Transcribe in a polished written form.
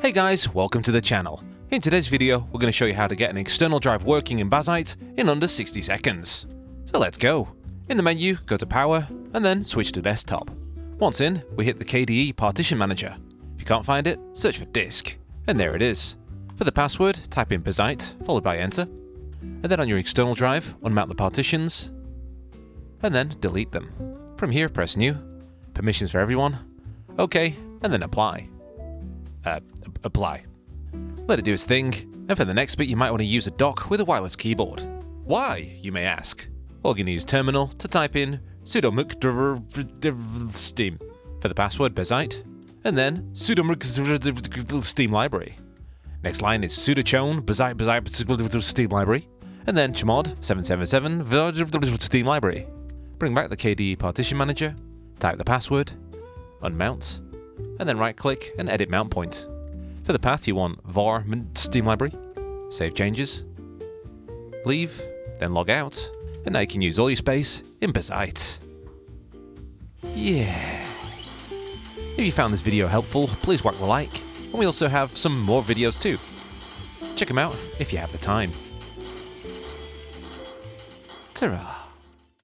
Hey guys, welcome to the channel. In today's video, we're going to show you how to get an external drive working in Bazzite in under 60 seconds. So let's go. In the menu, go to Power, and then switch to Desktop. Once in, we hit the KDE Partition Manager. If you can't find it, search for Disk, and there it is. For the password, type in Bazzite, followed by Enter, and then on your external drive, unmount the partitions, and then delete them. From here, press New, Permissions for everyone, OK, and then Apply. Apply. Let it do its thing, and for the next bit you might want to use a dock with a wireless keyboard. Why, you may ask? Well, you're going to use terminal to type in sudo steam for the password Bazzite, and then sudo steam library. Next line is sudo chown Bazzite steam library, and then chmod 777 steam library. Bring back the KDE Partition Manager, type the password, unmount, and then right-click and edit mount point. For the path, you want var steam library, save changes, leave, then log out, and now you can use all your space in Bazzite. Yeah. If you found this video helpful, please whack the like, and we also have some more videos too. Check them out if you have the time. Ta-ra.